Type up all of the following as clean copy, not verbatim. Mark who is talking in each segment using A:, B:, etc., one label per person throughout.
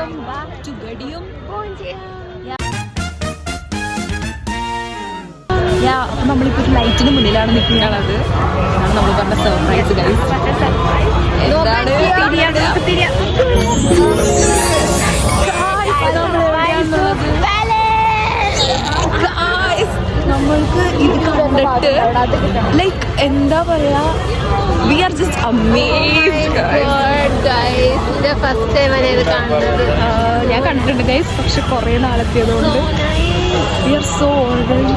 A: welcome back to Gadium. അപ്പോൾ നമ്മളിപ്പോൾ ലൈറ്റിന് മുന്നിലാണ് നിൽക്കുകയാണത്. അതാണ് നമ്മൾ പറഞ്ഞ സർപ്രൈസ് ഗൈസ്. നമ്മൾക്ക് ഇത് കണ്ടിട്ട് ലൈക്ക് എന്താ പറയാ, we are just amazed.
B: First time ഇത് കാണുന്നത്.
A: ഞാൻ കണ്ടിട്ടുണ്ട് ഗൈസ്, പക്ഷെ കുറേ നാളെത്തിയതുകൊണ്ട് we are so organised.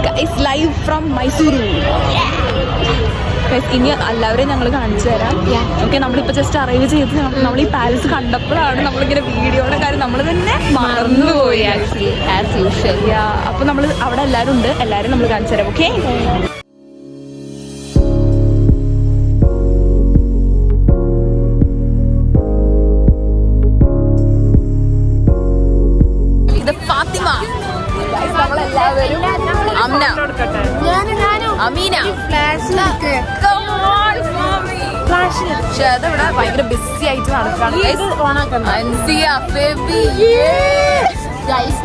A: Guys live from Mysuru. ഇനി എല്ലാവരെയും ഞങ്ങൾ കാണിച്ചു തരാം. ഓക്കെ, നമ്മളിപ്പോൾ ജസ്റ്റ് അറൈവ് ചെയ്ത് നമ്മൾ ഈ പാലസ് കണ്ടപ്പോഴാണ് നമ്മളിങ്ങനെ വീഡിയോയുടെ കാര്യം നമ്മൾ തന്നെ മറന്നുപോയി ആക്ച്വലി ആസ് യൂഷ്വൽ. അപ്പോൾ നമ്മൾ അവിടെ എല്ലാവരും ഉണ്ട്, എല്ലാവരും നമ്മൾ കാണിച്ചു തരാം. ഓക്കെ, ഇത് ഫാത്തിമ, നമ്മളെല്ലാവരും അമ്ന, അമീന. പക്ഷെ അതിവിടെ ഭയങ്കര ബിസി ആയിട്ട് നടക്കാണ്.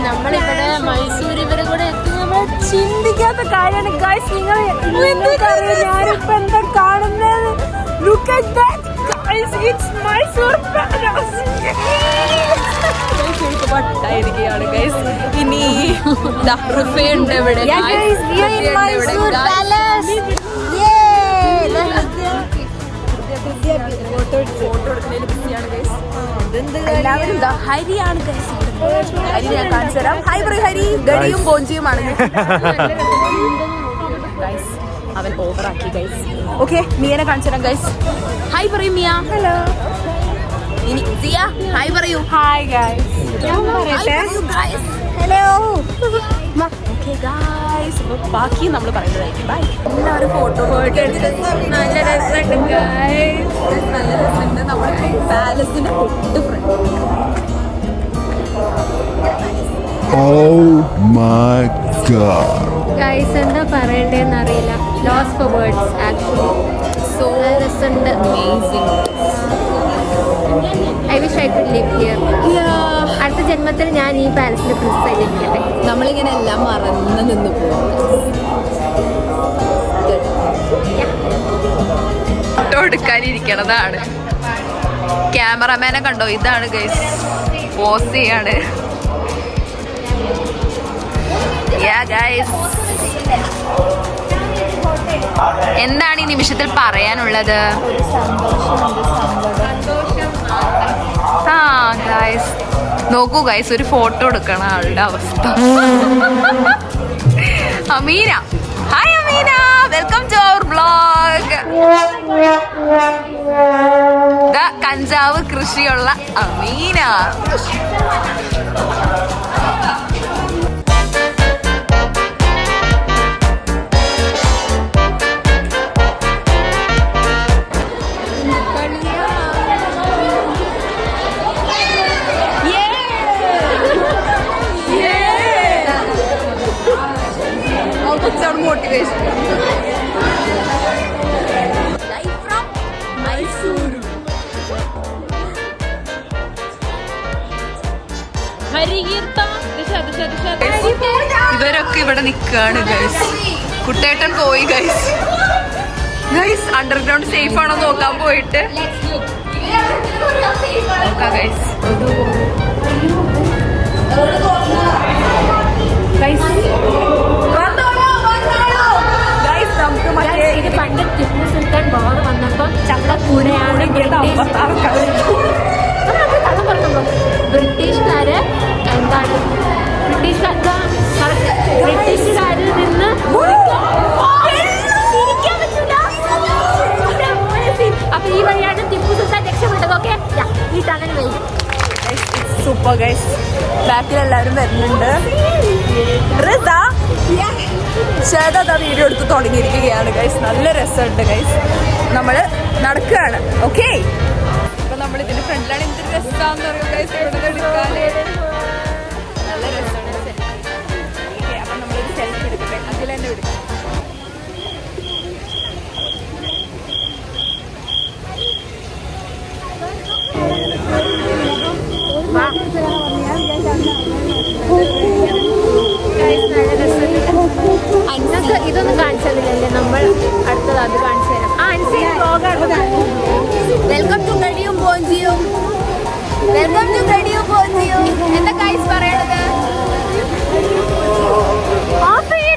B: നമ്മളിവിടെ മൈസൂർ ഇവരെ കൂടെ എത്തുമ്പോൾ ചിന്തിക്കാത്ത കാര്യമാണ് ഗൈസ്. ഞാനിപ്പോ എന്താ കാണുന്നത്? Look at that guys, it's Mysore Palace.
A: വട്ടായിരിക്കുകയാണ് ഗൈസ്. ഇനി ഉണ്ട് ഇവിടെ. ഫോട്ടോ എടുക്കുന്നതിൽ ബിസിയാണ് ഗൈസ്. എല്ലാവരും ഹരിയാണ് ഗൈസ്. ഹരി ഞാൻ കാണിച്ചു തരാം. ഹൈ പറയൂ ഹരി. ഗടിയും ബോഞ്ചിയുമാണ് ഗൈസ്. അവൻ ഓവറാക്കി ഗൈസ്. ഓക്കെ, മിയനെ കാണിച്ചു തരാം ഗൈസ്. ഹൈ പറയൂ മിയ. ഹലോ. ഇനി സിയ ഹായ് പറയൂ.
B: Hi guys.
A: Hello. Okay guys, ബാക്കി നമ്മൾ പറയുന്നതായിരിക്കും. ബൈ. എല്ലാവരും ഫോട്ടോ എടുത്ത്
B: നല്ല രസമുണ്ട് ഗൈസ്.
A: നല്ല രസമുണ്ട്. നമ്മുടെ പാലസിന്റെ തൊട്ട് front.
C: Oh my god.
B: Guys എന്താ പറയണ്ടേന്ന് അറിയില്ല. Loss for words actually.
A: So
B: രസമുണ്ട്.
A: Amazing.
B: I wish I could live here. അടുത്ത ജന്മത്തിൽ ഞാൻ ഈ പാലസിന്റെ പ്രിൻസസ് ആയിരിക്കട്ടെ.
A: നമ്മളിങ്ങനെ എല്ലാം മറന്ന് നിന്ന് പോകും. ഫോട്ടോ എടുക്കാനിരിക്കണതാണ്. ക്യാമറമാനെ കണ്ടോ? ഇതാണ് ഗൈസ്, പോസ് ചെയ്യാണ്. എന്താണ് ഈ നിമിഷത്തിൽ പറയാനുള്ളത്? ഗൈസ് നോക്കൂ ഗൈസ്, ഒരു ഫോട്ടോ എടുക്കണ ആളുടെ അവസ്ഥ. Ameena, hi Ameena, welcome to our vlog. കഞ്ചാവ് കൃഷിയുള്ള Ameena. Motivation. Live from Mysore. ഇവരൊക്കെ ഇവിടെ നിൽക്കാണ് ഗൈസ്. കുട്ടേട്ടൻ പോയി ഗൈസ്. ഗൈസ് അണ്ടർഗ്രൗണ്ട് സേഫ് ആണോ നോക്കാൻ പോയിട്ട് നോക്കാം ഗൈസ്.
B: ഇത് പണ്ട് ടിപ്പു സുൽത്താൻ ബാർ വന്നപ്പോ ചക്കക്കൂരയാണ് ബ്രിട്ടീഷുകാര് എന്താണ് ബ്രിട്ടീഷുകാരിൽ നിന്ന് അപ്പൊ ഈ വഴിയാണ് ടിപ്പു സുൽത്താൻ രക്ഷപ്പെട്ടത്. ഓക്കെ, അങ്ങനെ വരും.
A: Super guys. ബാക്കിൽ എല്ലാവരും വരുന്നുണ്ട്. ചേട്ടാ വീഡിയോ എടുത്ത് തുടങ്ങിയിരിക്കുകയാണ് ഗൈസ്. നല്ല രസമുണ്ട് ഗൈസ്. നമ്മൾ നടക്കുകയാണ്. ഓക്കെ, ഇപ്പൊ നമ്മൾ ഇതിന്റെ ഫ്രണ്ടിലാണ്. എന്തൊരു രസമാണെന്ന് പറയും ഗൈസ് ഇവിടെ എടുക്കാന്. നല്ല രസമാണ്. അപ്പൊ നമ്മളിത് സെൽഫി എടുക്കട്ടെ. അതിൽ തന്നെ എടുക്കാം.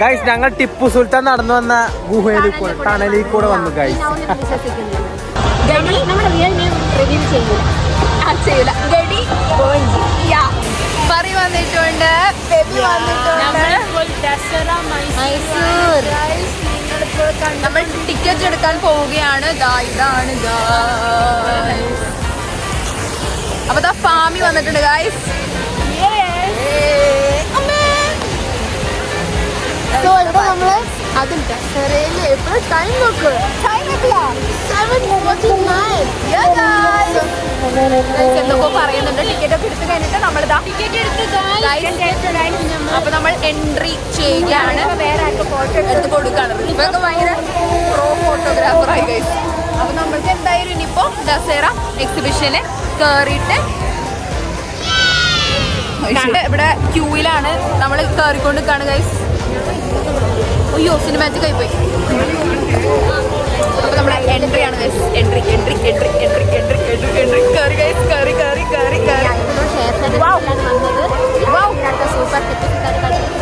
D: ഗൈസ് ഞങ്ങൾ ടിപ്പു സുൽത്താൻ നടന്നു വന്ന ഗുഹയിൽ കൂടെ ടണലിൽ കൂടെ വന്നു ഗൈസ്.
B: നമ്മുടെ റിയൽ നെയിം റിവീൽ ചെയ്യൂല.
A: ചെയ്യൂല. ഗഡി പറി വന്നിട്ടുണ്ട്, ബേബി വന്നിട്ടുണ്ട്.
B: മൈസൂർ
A: നമ്മൾ ടിക്കറ്റ് എടുക്കാൻ പോവുകയാണ്. ഇതാണ് അപ്പൊ ഫാമി വന്നിട്ടുണ്ട് ഗൈസ്.
B: സോ ഇവിടെ നമ്മള് അതുണ്ട് എപ്പോഴും ടൈം നോക്ക്.
A: എന്തൊക്കെ പറയുന്നുണ്ട്. ടിക്കറ്റ് ഒക്കെ എടുത്ത് കഴിഞ്ഞിട്ട് നമ്മളിതാ അപ്പൊ നമ്മൾ എൻട്രി ചെയ്യുകയാണ്. എടുത്ത് കൊടുക്കാണ്. ഇപ്പൊക്കെ ഭയങ്കര പ്രോ ഫോട്ടോഗ്രാഫറായി ഗൈസ്. അപ്പൊ നമ്മൾക്ക് എന്തായാലും ഇനിയിപ്പോ ദസറ എക്സിബിഷന് കേറിയിട്ട് ഇവിടെ ക്യൂയിലാണ് നമ്മൾ കേറിക്കൊണ്ടിരിക്കാണ് ഗൈസ്. അയ്യോ സിനിമാറ്റിക് ആയി പോയി. അപ്പൊ നമ്മുടെ എൻട്രി ആണ് ഗൈസ്. എൻട്രി കേറി ഗൈസ്. കേറി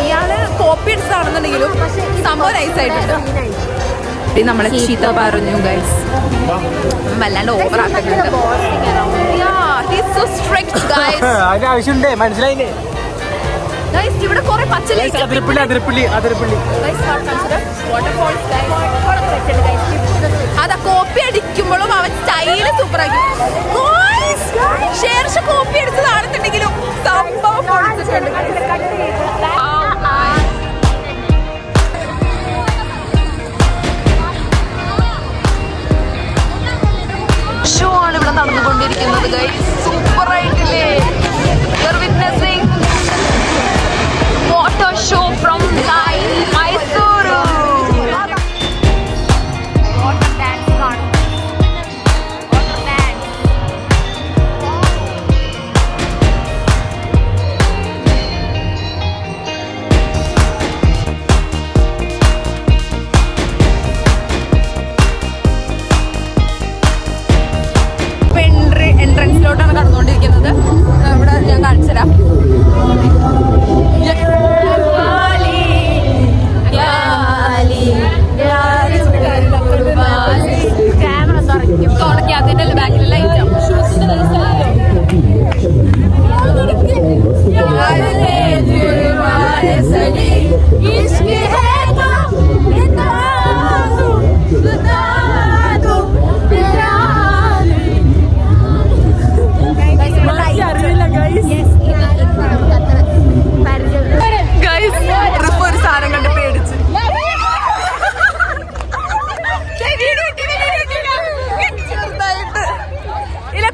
A: ഇയാള് കോപ്പി എടുത്താണെന്നുണ്ടെങ്കിലും സംഭവം നൈസായിട്ടുണ്ട്. നമ്മളെ ചീത്ത പറഞ്ഞു ഗൈസ്. വല്ലാണ്ട് ഓവർ ആക്കുന്നുണ്ട്.
D: അതിന്റെ ആവശ്യമുണ്ടേ, മനസ്സിലായില്ലേ?
A: ഇവിടെ കുറെ പച്ച
D: അതിരപ്പള്ളി
A: അതാ കോപ്പി അടിക്കുമ്പോഴും അവൻ സ്റ്റൈല് സൂപ്പറാക്കി. ശേഷം കോപ്പി അടിച്ചതാണെന്നുണ്ടെങ്കിലും സംഭവം ഷോ ആണ് ഇവിടെ നടന്നുകൊണ്ടിരിക്കുന്നത് ഗൈസ്. സൂപ്പറായിട്ടില്ലേ? Witnessing water show from Mysuru. Water dance കാണും. Water dance. എൻട്രൻസിലോട്ടാണ് കടന്നുകൊണ്ടിരിക്കുന്നത്. ഇവിടെ ഞാൻ കാണിച്ചു തരാം. അതിന്റെ ബാക്കിലുള്ള ഐറ്റം ഒരു സാധനം കണ്ട് പേടിച്ച്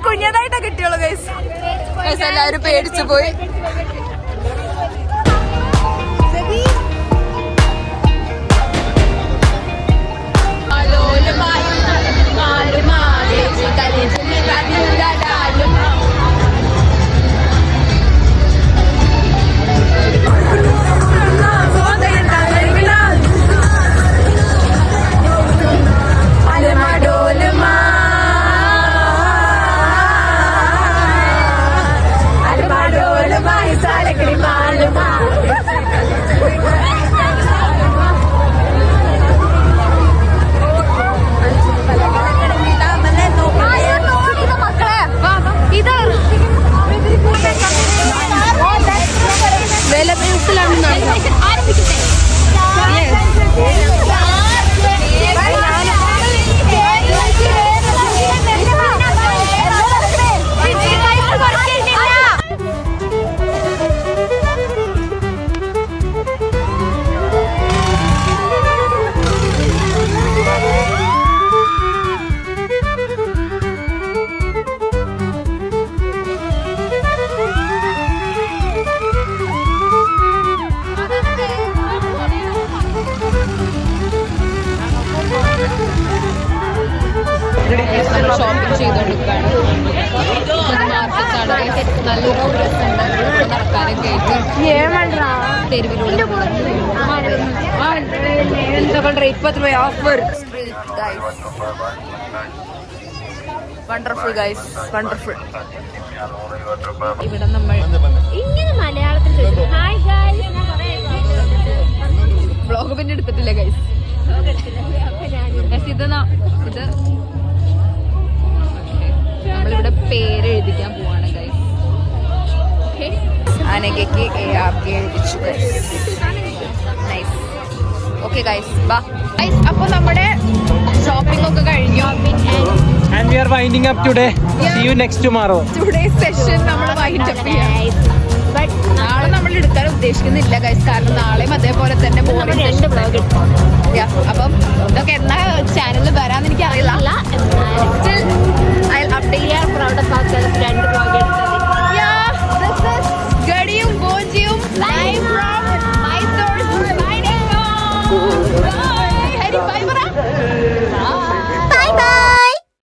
A: കുഞ്ഞതായിട്ടാ കിട്ടിയോളൂ ഗൈസ്. എല്ലാവരും പേടിച്ചു പോയി. ഷോപ്പിംഗ് ചെയ്തുകൊണ്ടിരിക്കുകയാണ്. മാർക്കറ്റാണ്. നല്ലൊരു രസമുണ്ട് നടക്കാനൊക്കെ ആയിട്ട്. തെരുവിലൂടെ ഓഫർ. Wonderful guys, wonderful. ഇവിടെ നമ്മൾ
B: ഇങ്ങനെ മലയാളത്തിൽ ഹായ് ഗൈസ്
A: വ്ളോഗ് പിന്നെ എടുത്തിട്ടില്ല ഗൈസ്. ഇത് നമ്മളിവിടെ പേര് എഴുതിക്കാൻ പോവാണ് ഗൈസ്. ഓക്കെ, അനഘയ്ക്ക് ARK എഴുതിച്ചു ഗൈസ്. നൈസ്. ഓക്കെ ഗൈസ്, ബാ ഗൈസ്. അപ്പോൾ നമ്മുടെ ഷോപ്പിംഗ് ഒക്കെ കഴിഞ്ഞു.
D: And we are winding up today. See you next tomorrow.
A: Today's session നമ്മൾ വൈൻഡ് അപ്പ് ചെയ്യാം. നാളെ നമ്മൾ എടുക്കാൻ ഉദ്ദേശിക്കുന്നില്ല ഗൈസ്, കാരണം നാളെയും അതേപോലെ തന്നെ അപ്പം ഇതൊക്കെ എന്നാ ചാനലിൽ വരാന്ന് എനിക്ക് അറിയില്ല. ഗഡിയും ബോജിയും live from Mysore. Bye by.